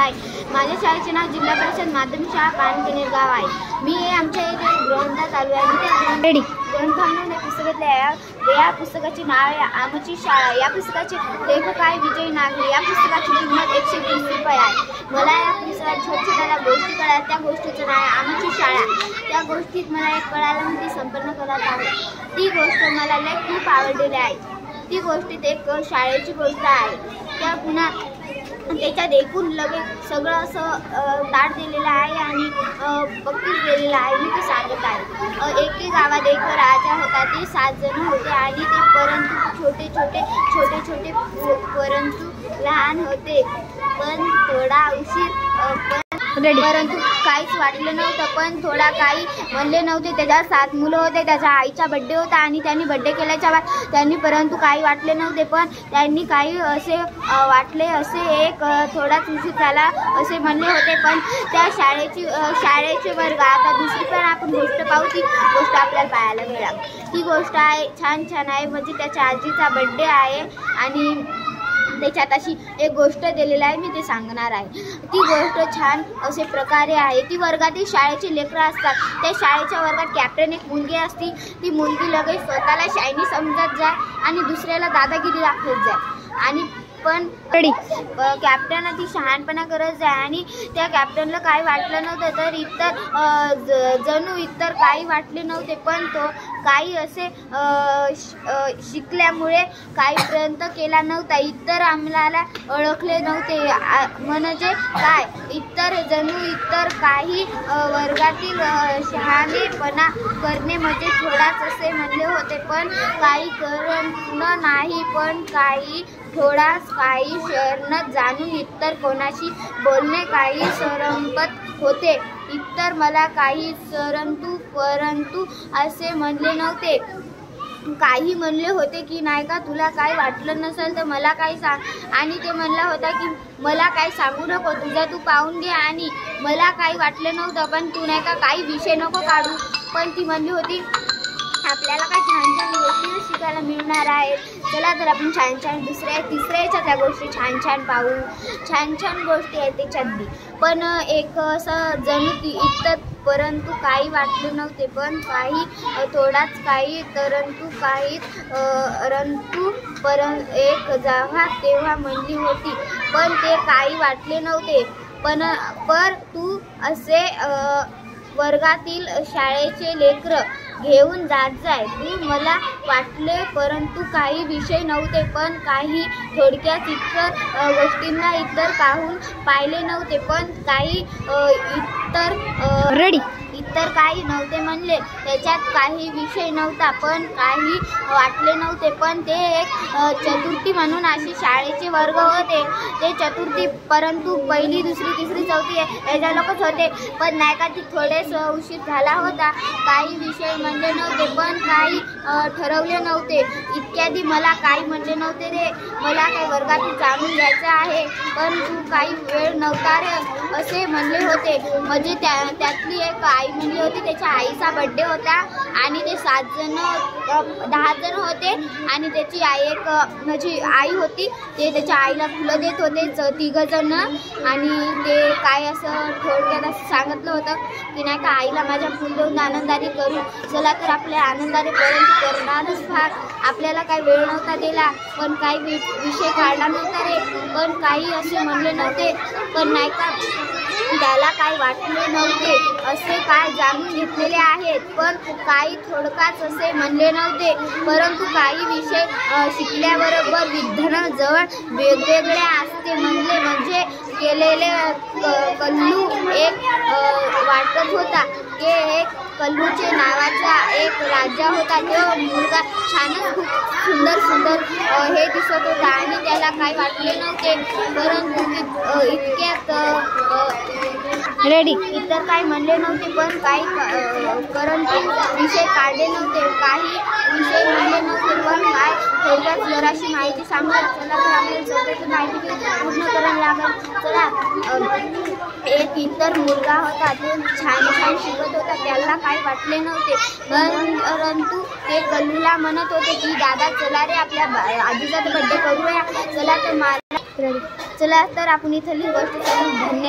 आहे। माझ्या शाळेचे नाव जिल्हा परिषद माध्यमिक शाळा पानकनेर गाव आहे। मी आमच्या इथे ग्रंथ चालू आहे। ग्रंथांमध्ये पुस्तक घेतले आहे। या पुस्तकाचे नाव आहे आमची शाळा। या पुस्तकाचे लेखक आहे विजय नागरे। या पुस्तकाची किंमत 120 रुपये आहे। मला या पुस्तकात छोट्या गोष्टी कळल्या, त्या गोष्टीचं नाव आहे आमची शाळा। त्या गोष्टीत मला एक कळालं मी ती संपन्न करत आहे। ती गोष्ट मला खूप आवडलेली आहे। ती गोष्टीत एक शाळेची गोष्ट आहे। त्या पुन्हा त्याच्यात एकूण लगेच सगळं असं ताट दिलेलं आहे आणि बक्षीस दिलेलं आहे। मी ते सांगत आहे। एके गावात एक राजा होता। ते 7 जण होते आणि ते परंतु छोटे परंतु लहान होते। पण थोडा उशीर परंतु काहीच वाटलं नव्हतं। पण थोडा काही म्हणले नव्हते। त्याच्या 7 मुलं होते। त्याच्या आईचा बड्डे होता आणि त्यांनी बड्डे केल्याच्या बाद त्यांनी परंतु काही वाटले नव्हते। पण त्यांनी काही असे वाटले असे एक थोडाच उशीर झाला असे म्हणले होते। पण त्या शाळेचे वर्ग आता दुसरी पण आपण गोष्ट पाहू। ती गोष्ट आपल्याला पाहायला मिळाल। ती गोष्ट आहे छान आहे। म्हणजे त्याच्या आजीचा बड्डे आहे आणि त्याच्यात अशी एक गोष्ट दिलेली आहे। मी ते सांगणार आहे। ती गोष्ट छान असे प्रकारे आहे। ती वर्गातील शाळेचे लेकरं असतात। त्या शाळेच्या वर्गात कॅप्टन एक मुलगी असती। ती मुलगी लगेच स्वतःला शायनी समजत जाय आणि दुसऱ्याला दादागिरी दाखवत जाय आणि पण कॅप्टन ती शहाणपणा करत जाय आणि त्या कॅप्टनला काही वाटलं नव्हतं। तर जणू इतर काही वाटले नव्हते। पण तो काही असे शिकल्यामुळे काही प्रयत्न केला नव्हता। इतर आम्हाला ओळखले नव्हते। म्हणजे काय इतर काही वर्गातील शहाणेपणा करणे म्हणजे थोडाच असे म्हणले होते। पण काही करणं नाही। पण काही शरणत जाणून इतर कोणाशी बोलणे काही सरंगत होते। इतर मला काही परंतु असे म्हणले नव्हते। काही म्हणले होते की नाही का तुला काही वाटलं नसेल तर मला काही सांग। आणि ते म्हणला होता की मला काही सांगू नको, तुझा तू पाहून घे। आणि मला काही वाटलं नव्हतं। पण तू नाही का काही विषय नको काढू। पण ती म्हणली होती आपल्याला काय छान गोष्टी शिकायला मिळणार आहे। चला तर आपण छान तिसऱ्याच्या त्या गोष्टी छान पाहू। छान गोष्टी आहेत त्याच्यात बी। पण एक असं जणू इतर परंतु काही वाटले नव्हते। पण काही थोडाच काही एक जेव्हा तेव्हा म्हणली होती। पण ते काही वाटले नव्हते। पण तू असे वर्गातील शाळेचे लेकरं घेऊन जात जाय। तू मला वाटले परंतु काही विषय नव्हते। पण काही थोडक्यात इतर गोष्टींना इतर पाहिले नव्हते। पण काही इतर काही नव्हते म्हणले। त्याच्यात काही विषय नव्हता। पण काही वाटले नव्हते। पण ते एक चतुर्थी म्हणून अशी शाळेचे वर्ग होते। ते चतुर्थी परंतु 1ली, 2री, 3री, 4थी याच्या लोकच होते। पण नाही का ती थोडेस उशीर झाला होता। काही विषय म्हणले नव्हते। पण काही ठरवले नव्हते। इत्यादी मला काही म्हणले नव्हते रे। मला काही वर्गात जाणून घ्यायचं आहे। पण तू काही वेळ नव्हता रे असे म्हणले होते। म्हणजे त्यातली एक आई म्हणली होती त्याच्या आईचा बड्डे होता आणि ते 10 जण होते आणि त्याची आई एक माझी आई होती। ते त्याच्या आईला फुलं देत होते 3 जण आणि ते काय असं थोडक्यात असं सांगितलं होतं की नाही का आईला माझ्या फुल देऊन आनंदाने करू। चला तर आपल्या आनंदाने करणारच भाग। आपल्याला काही वेळ नव्हता दिला। पण काही विषय काढला नव्हता रे। पण काही असे म्हणले नव्हते। पण नाही का त्याला काही वाटले नव्हते असे काय जाणून घेतलेले आहेत। पण काही थोडकाच असे म्हणले नव्हते। परंतु काही विषय शिकल्याबरोबर विद्यार्थ्यांजवळ वेगवेगळे असते। म्हणजे केलेले कल्लू एक वाटत होता की एक कल्लूचे नावाचा एक राजा होता। तो मुलगा छानच खूप सुंदर हे दिसत होता आणि त्याला काही वाटले नव्हते। परंतु इतक्यात इतर काही म्हणले नव्हते। पण काही परंतु विषय काढले नव्हते। काही विषय म्हणले नव्हते। पण काय थोडक्यात जराशी माहिती सांगत चला तर आपल्याला स्वतःची माहिती पूर्ण करायला लागेल। चला एक इतर मुलगा होता। तो छान शिकत होता। त्याला काही वाटले नव्हते। परंतु ते कल्लूला म्हणत होते की दादा चला रे आपल्या आजीचा बड्डे करूया। चला तर चला तर आपण इथली गोष्ट धन्यवाद.